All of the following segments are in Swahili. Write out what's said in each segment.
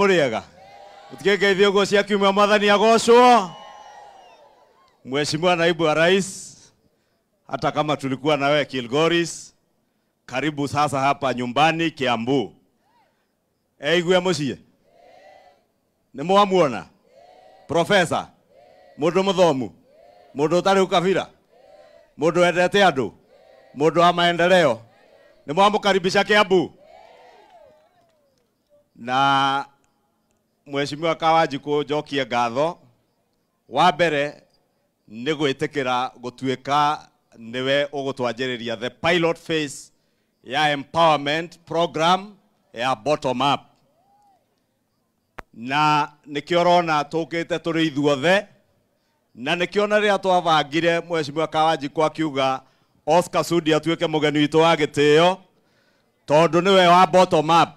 Amuriega. Utikeke viongo cia kiumia mwathani agocwo. Mheshimiwa Naibu wa Rais, hata kama tulikuwa na wewe Kilgoris, karibu sasa hapa nyumbani Kiambu. Igwe mucie. Nimwamuona. Profesa. Mundu muthomu. Mundu utari ukabira. Mundu endete andu. Mundu wa maendeleo. Nimwamukaribisha Kiambu. Na Mheshimiwa Kawanjiku njokie ngatho. Wa mbere nĩ gwĩtĩkĩra gũtuĩka niwe ũgũtwanjĩrĩria the pilot phase ya empowerment program ya bottom up. Na nĩkĩo ũrona tũkĩte tũrĩ ithuothe, na nĩkĩo na rĩrĩa twabangire Mheshimiwa Kawanjiku akiuga Oscar Sudi atuĩke mũgeni witũ wa gĩtĩo tondũ nĩwe wa bottom up.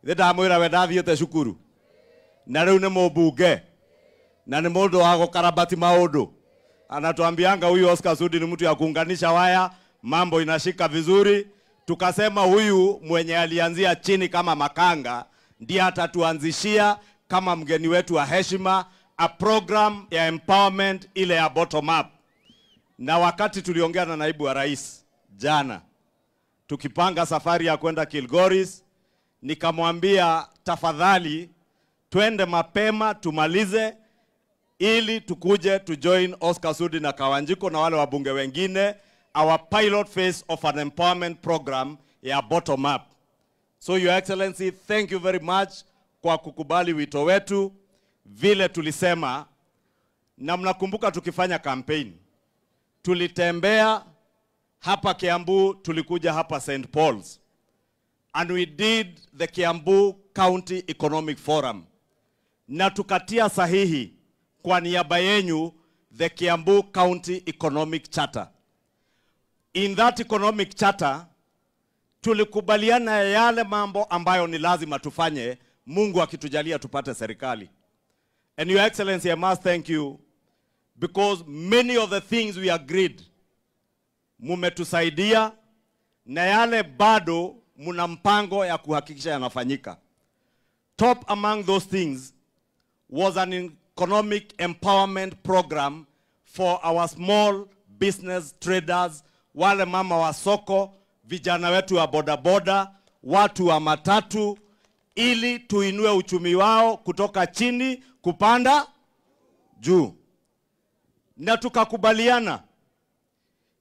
Ithe ndamwĩra we ndathiĩte cukuru na rĩu nĩ mũmbunge na nĩ mũndũ wa gũkarabati maũndũ. Anatuambianga huyu Oscar Sudi ni mtu ya kuunganisha waya, mambo inashika vizuri. Tukasema huyu mwenye alianzia chini kama makanga ndiye atatuanzishia kama mgeni wetu wa heshima a program ya empowerment ile ya bottom up. Na wakati tuliongea na Naibu wa Rais jana tukipanga safari ya kwenda Kilgoris, nikamwambia tafadhali twende mapema tumalize ili tukuje to join Oscar Sudi na Kawanjiku na wale wabunge wengine our pilot phase of an empowerment program ya bottom up. So Your Excellency, thank you very much kwa kukubali wito wetu vile tulisema. Na mnakumbuka tukifanya campaign tulitembea hapa Kiambu, tulikuja hapa St. Paul's and we did the Kiambu County Economic Forum na tukatia sahihi kwa niaba yenu the Kiambu County Economic Charter. In that economic charter tulikubaliana yale mambo ambayo ni lazima tufanye Mungu akitujalia tupate serikali. And Your Excellency, I must thank you because many of the things we agreed mumetusaidia na yale bado muna mpango ya kuhakikisha yanafanyika. Top among those things was an economic empowerment program for our small business traders, wale mama wa soko, vijana wetu wa bodaboda, watu wa matatu, ili tuinue uchumi wao kutoka chini kupanda juu. Na tukakubaliana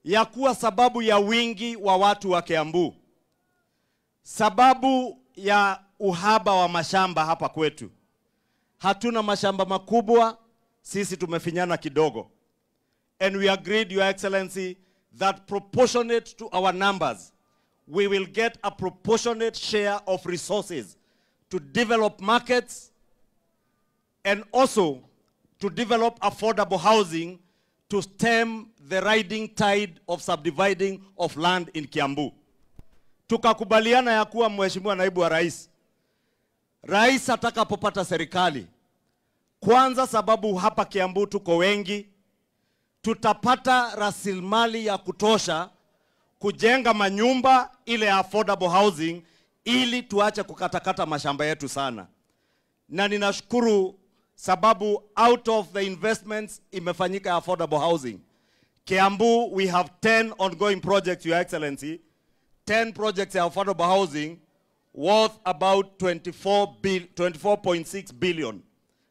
ya kuwa sababu ya wingi wa watu wa Kiambu, sababu ya uhaba wa mashamba hapa kwetu, hatuna mashamba makubwa, sisi tumefinyana kidogo. And we agreed, Your Excellency, that proportionate to our numbers, we will get a proportionate share of resources to develop markets and also to develop affordable housing to stem the rising tide of subdividing of land in Kiambu. Tukakubaliana ya kuwa Mheshimiwa Naibu wa Rais, Rais atakapopata serikali, kwanza sababu hapa Kiambu tuko wengi, tutapata rasilimali ya kutosha kujenga manyumba ile affordable housing ili tuache kukatakata mashamba yetu sana. Na ninashukuru sababu out of the investments imefanyika affordable housing. Kiambu, we have 10 ongoing projects, Your Excellency. 10 projects ya affordable housing worth about 24.6 billion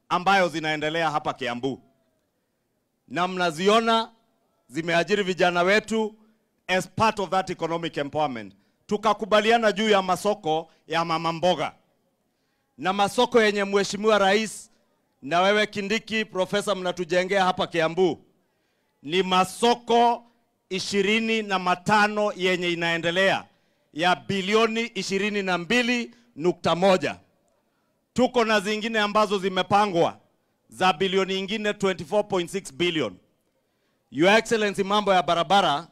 ambayo zinaendelea hapa Kiambu. Na mnaziona zimeajiri vijana wetu as part of that economic empowerment. Tukakubaliana juu ya masoko ya mama mboga. Na masoko yenye Mheshimiwa Rais na wewe Kindiki, Profesa, mnatujengea hapa Kiambu ni masoko 25 yenye inaendelea ya bilioni 22.1. Tuko na zingine ambazo zimepangwa za bilioni ingine 24.6 billion. Your Excellency, mambo ya barabara,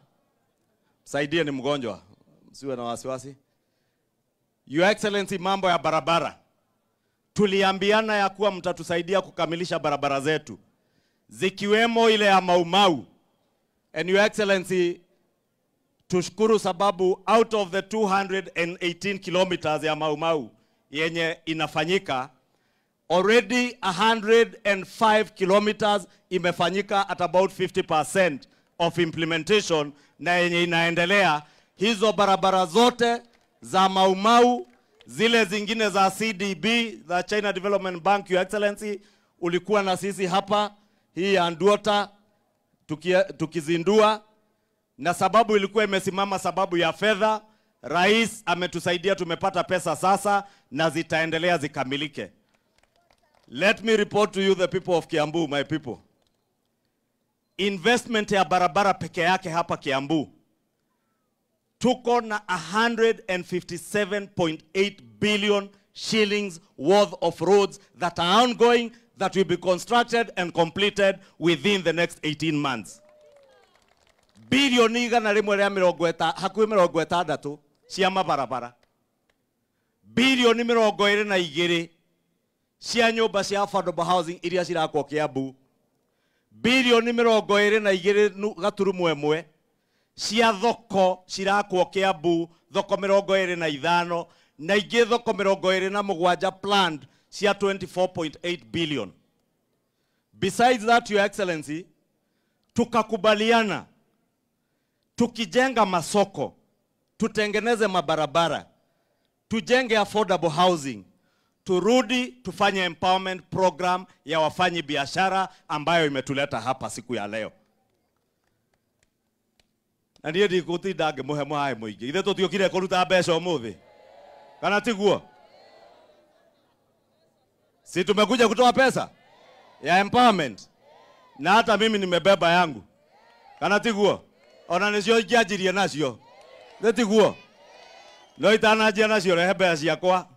saidie ni mgonjwa, msiwe na wasiwasi. Your Excellency, mambo ya barabara, tuliambiana ya kuwa mtatusaidia kukamilisha barabara zetu, zikiwemo ile ya Mau Mau. And Your Excellency, tushukuru sababu out of the 218 kilometers ya Mau Mau yenye inafanyika, Already 105 kilometers imefanyika at about 50% of implementation na yenye inaendelea. Hizo barabara zote za Mau Mau, zile zingine za CDB, the China Development Bank, Your Excellency, ulikuwa na sisi hapa, hii ya Nduota tukizindua, na sababu ilikuwa imesimama sababu ya fedha. Rais ametusaidia, tumepata pesa sasa na zitaendelea zikamilike. Let me report to you, the people of Kiambu, my people. Investment ya barabara peke yake hapa Kiambu, tuko na 157.8 billion shillings worth of roads that are ongoing, that will be constructed and completed within the next 18 months. Bilioni igana rimwe ria hakuhi 60 cia mabarabara. Bilioni 22 cia nyumba cia affordable housing iria cirakwo Kiambu. Bilioni 22 gaturumo ĩmwe cia thoko cirakwo Kiambu, thoko 25 na ingĩ thoko 27 planned cia 24.8 billion. Besides that, Your Excellency, tukakubaliana tukijenga masoko, tutengeneze mabarabara, tujenge affordable housing, turudi tufanye empowerment program ya wafanyi biashara ambayo imetuleta hapa siku ya leo. Na ndiye ndikutinda ngimuhe mwae muingi. Ithe tutiokire kuruta mbeca umuthi. Kana tiguo? Si tumekuja kutoa pesa ya empowerment. Na hata mimi nimebeba yangu. Kana tiguo? Ona nicio ingiajirie nacio. Tiguo? No itanajia nacio rehe mbeca ciakwa.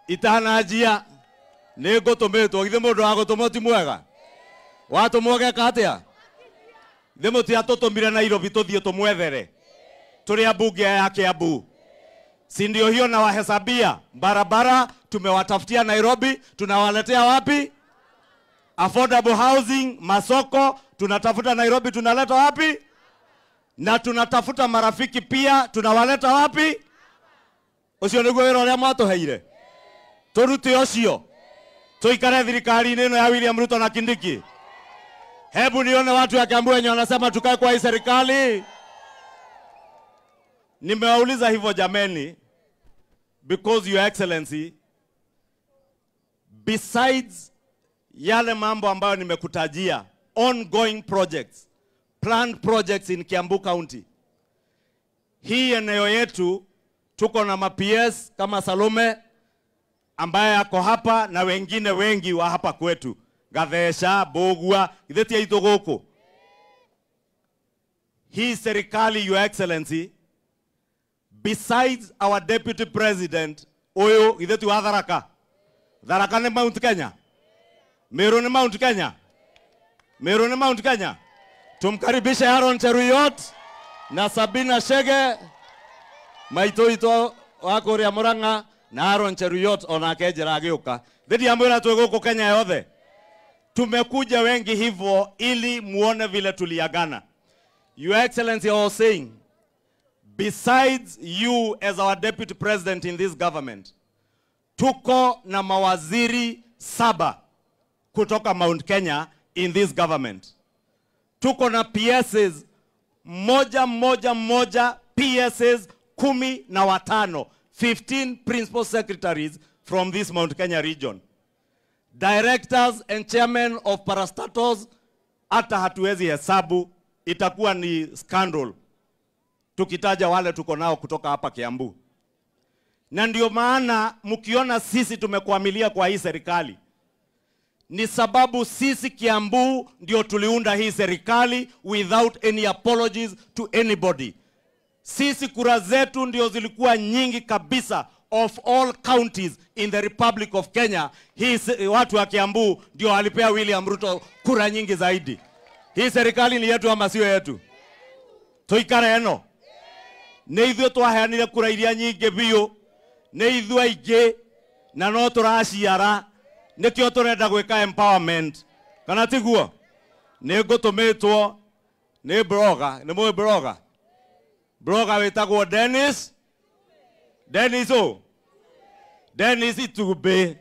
Itanajia nĩ ngũtũmĩtwo, githĩ mũndũ wa gũtũmwo ti mwega? Watũmwo geka atĩa? Githĩ mũtiatũtũmire Nairobi tũthiĩ tũmwethere tũrĩ ambunge ya Kiambu? Si ndio hiyo na wahesabia barabara tumewatafutia Nairobi, tunawaletea wapi? Affordable housing, masoko tunatafuta Nairobi, tunaleta wapi? Na tunatafuta marafiki pia, tunawaleta wapi? Ucio nĩguo wĩra ũrĩa mwatũheire. Turute ucio tuikare thirikari-inĩ ĩno ya William Ruto na Kindiki. Hebu nione watu wa Kiambu wenye wanasema tukae kwa hii serikali. Nimewauliza hivyo jameni, because Your Excellency, besides yale mambo ambayo nimekutajia, ongoing projects, planned projects in Kiambu County, hii eneo yetu tuko na ma-PS kama Salome ambaye ako hapa na wengine wengi wa hapa kwetu, Gathesha, Bogua, itheti ya itogoku. Hii serikali, Your Excellency, besides our Deputy President, oyo itheti wa Tharaka. Tharaka ni Mount Kenya. Meru ni Mount Kenya. Meru ni Mount Kenya. Tumkaribishe Aaron Cheruiyot na Sabina Chege, maitoito wako ria Murang'a, na Aaron Cheruiyot onake njĩra agĩũka. Thedi amwĩra twĩ gũkũ Kenya yothe. Tumekuja wengi hivyo ili muone vile tuliagana. Your Excellency, I was saying, besides you as our Deputy President in this government, tuko na mawaziri 7 kutoka Mount Kenya in this government. Tuko na PSs moja PSs 15, 15 principal secretaries from this Mount Kenya region. Directors and chairmen of parastatals, hata hatuwezi hesabu, itakuwa ni scandal tukitaja wale tuko nao kutoka hapa Kiambu. Na ndio maana mkiona sisi tumekuamilia kwa hii serikali, ni sababu sisi Kiambu ndio tuliunda hii serikali without any apologies to anybody. Sisi kura zetu ndio zilikuwa nyingi kabisa of all counties in the Republic of Kenya. Hii watu wa Kiambu ndio walipea William Ruto kura nyingi zaidi. Hii serikali ni yetu ama sio yetu? Tuikare eno. Nĩ ithuĩ twaheanire kura iria nyingĩ biũ, nĩ ithuĩ aingĩ na no tũraciara, nĩkĩo tũrenda gwĩka empowerment. Kana tiguo? Nĩ ngũtũmĩtwo nĩ blogger, nĩ mũĩ blogger? Blogger wĩtagwo Dennis Itumbĩ.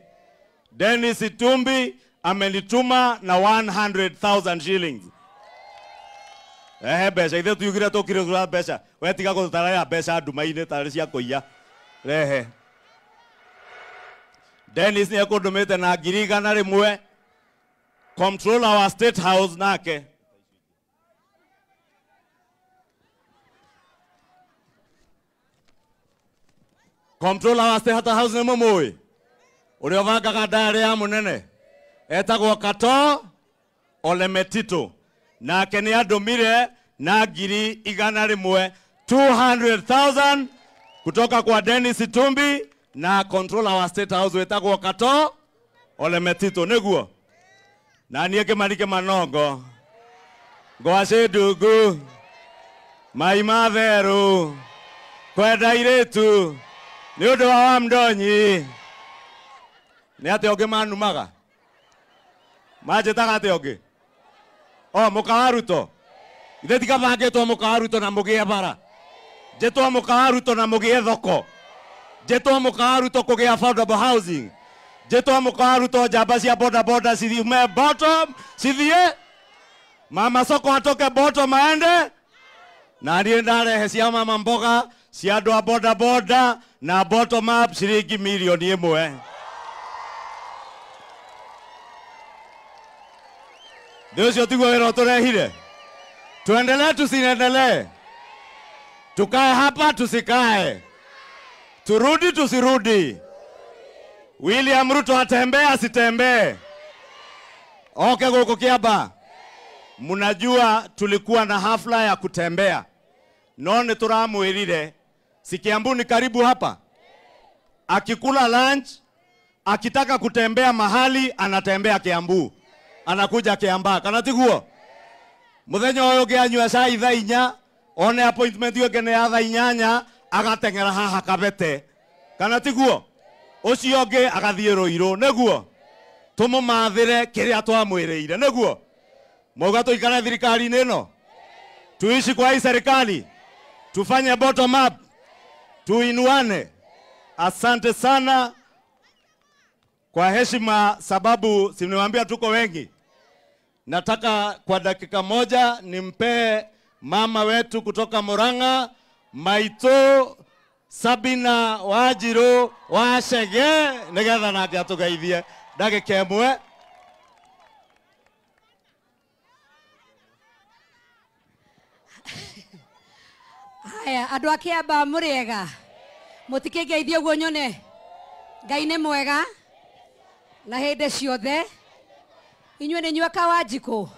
Dennis Itumbi amenituma na 100,000 shillings. Besha ithe tuyugire tukire gura besha. We tiga gutaraya besha nduma-ini tari cia kuiya. Rehe. Dennis ni ekundumite na 100,000 Controller wa State House nake. Controller wa State House ni mumui. Urio vangaga ndari ya munene. Etagwo Kato Ole Metito. Nake ni andumire na 100,000 200,000 kutoka kwa Dennis Itumbi na controller wa State House wetagwo Kato Ole Metito niguo. Na niye Kimarike Manongo. Ngwaci ndungu. Mai matheru. Kwenda iritu. Ni undu wa Wamdonyi. Ni ate onge manumaga. Majetaga ate onge. Mukawaruto. Ithe tikabangetwo mukawaruto na mugie bara. Jetwo mukawaruto na mugie thoko. Jetwo mukawaruto kugia affordable housing. Jetwo mukawaruto jamba cia boda boda cithiume bottom cithie. Mama soko atoke bottom aende. Na niĩ ndarehe cia mama mboga cia andũ a boda boda na bottom up ciringi 1,000,000. Ndio tiguo wĩra tũrehire. Tuendelee tusiendelee. Tukae hapa tusikae. Turudi tusirudi. William Ruto atembee asitembee. Okay guko Kiamba. Mnajua tulikuwa na hafla ya kutembea. None turamwirire. Si Kiambu ni karibu hapa. Akikula lunch, akitaka kutembea mahali anatembea Kiambu. Anakuja Kiamba. Kana tiguo? Muthenya uyu ngianyua cai thaa 4, one appointment yake ni ya thaa 8 agatengera haha Kabete. Kana tiguo? Ucio ngi agathie Ruiru niguo. Tumumathire kiria twamwiriire niguo. Moga tuikare thirikari-ini ino. Tuishi kwa hii serikali. Tufanye bottom up. Tuinuane. Asante sana kwa heshima, sababu simniwaambia tuko wengi. Nataka kwa dakika moja nimpe mama wetu kutoka Murang'a, Maito Sabina Wanjiru Wachege, nigetha nake atugeithie ndagĩka ĩmwe. Haya, andũ a Kiamba mũrĩega. Mũtikĩngeithie guo nyone. Ngai nĩ mwega na hĩndĩ ciothe. Inyuĩ nĩ inyuĩ Kawanjikũ.